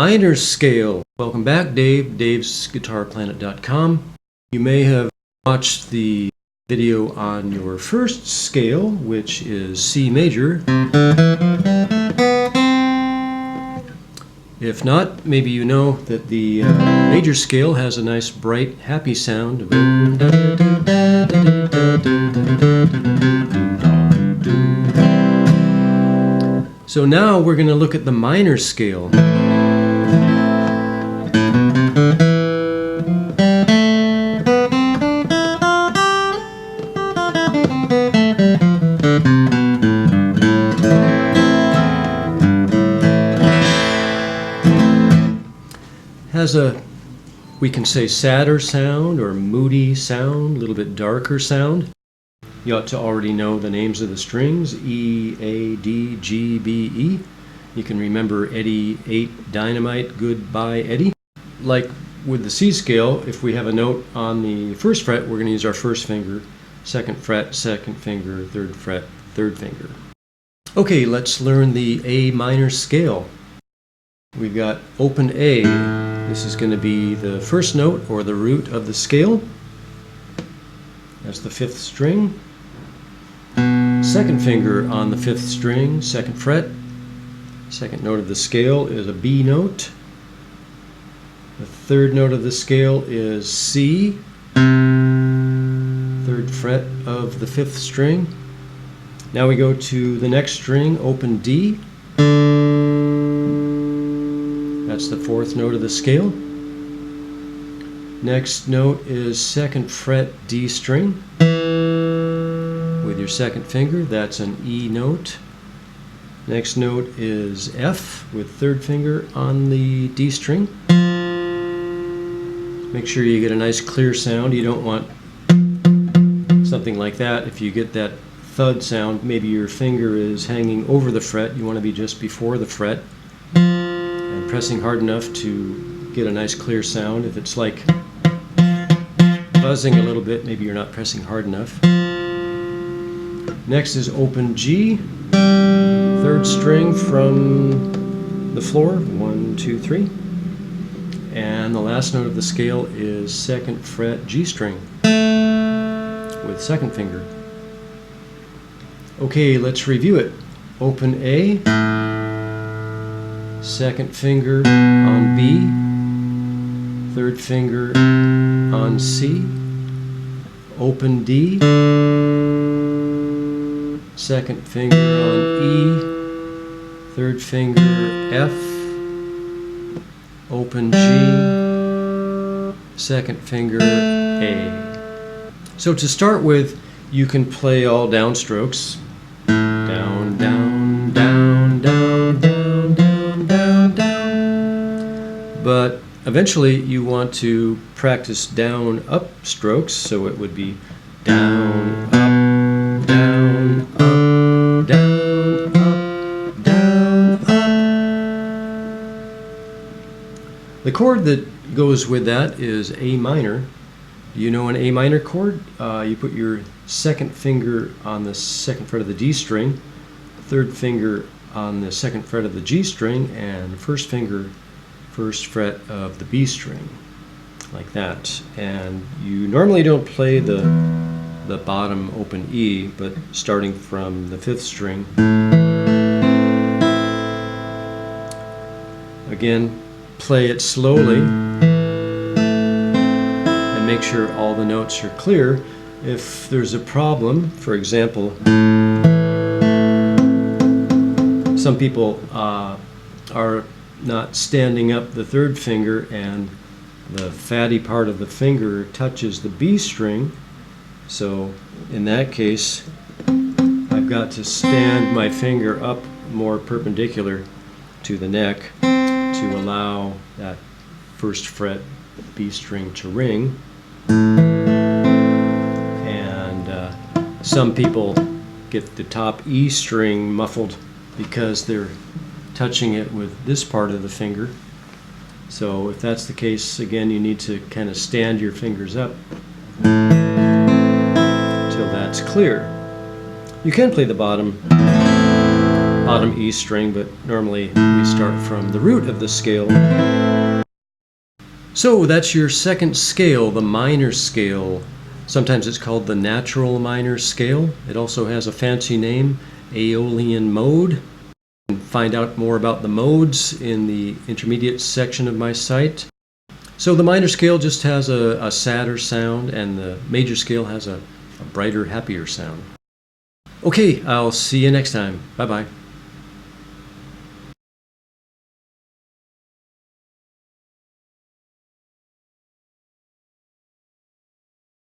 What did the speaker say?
minor scale. Welcome back, Dave, davesguitarplanet.com. You may have watched the video on your first scale, which is C major. If not, maybe you know that the major scale has a nice, bright, happy sound. So now we're going to look at the minor scale. Has a, we can say, sadder sound or moody sound, a little bit darker sound. You ought to already know the names of the strings, E, A, D, G, B, E. You can remember Eddie 8 Dynamite, Goodbye Eddie. Like with the C scale, if we have a note on the first fret, we're going to use our first finger, second fret, second finger, third fret, third finger. Okay, let's learn the A minor scale. We've got open A. This is going to be the first note or the root of the scale. That's the fifth string. Second finger on the fifth string, second fret. Second note of the scale is a B note. The third note of the scale is C. Third fret of the fifth string. Now we go to the next string, open D. That's the fourth note of the scale. Next note is second fret D string. With your second finger, that's an E note. Next note is F with third finger on the D string. Make sure you get a nice clear sound. You don't want something like that. If you get that thud sound, maybe your finger is hanging over the fret. You want to be just before the fret and pressing hard enough to get a nice clear sound. If it's like buzzing a little bit, maybe you're not pressing hard enough. Next is open G, third string from the floor, 1, 2, 3. And the last note of the scale is second fret G string with second finger. Okay, let's review it. Open A, second finger on B, third finger on C, open D, second finger on E, third finger F, open G, second finger A. So to start with, you can play all downstrokes. Down, down, down, down, down, down, down, down. But eventually you want to practice down up strokes, so it would be down, up, down, up, down, up, down, up. The chord that goes with that is A minor. Do you know an A minor chord? You put your second finger on the second fret of the D string, third finger on the second fret of the G string, and first finger, first fret of the B string, like that. And you normally don't play the bottom open E, but starting from the fifth string. Again, play it slowly and make sure all the notes are clear. If there's a problem, for example, some people are not standing up the third finger and the fatty part of the finger touches the B string, so in that case I've got to stand my finger up more perpendicular to the neck to allow that first fret B string to ring. And some people get the top E string muffled because they're touching it with this part of the finger. So if that's the case, again, you need to kind of stand your fingers up till that's clear. You can play the bottom bottom E string, but normally we start from the root of the scale. So that's your second scale, the minor scale. Sometimes it's called the natural minor scale. It also has a fancy name, Aeolian mode. You can find out more about the modes in the intermediate section of my site. So the minor scale just has a sadder sound, and the major scale has a brighter, happier sound. Okay, I'll see you next time. Bye-bye.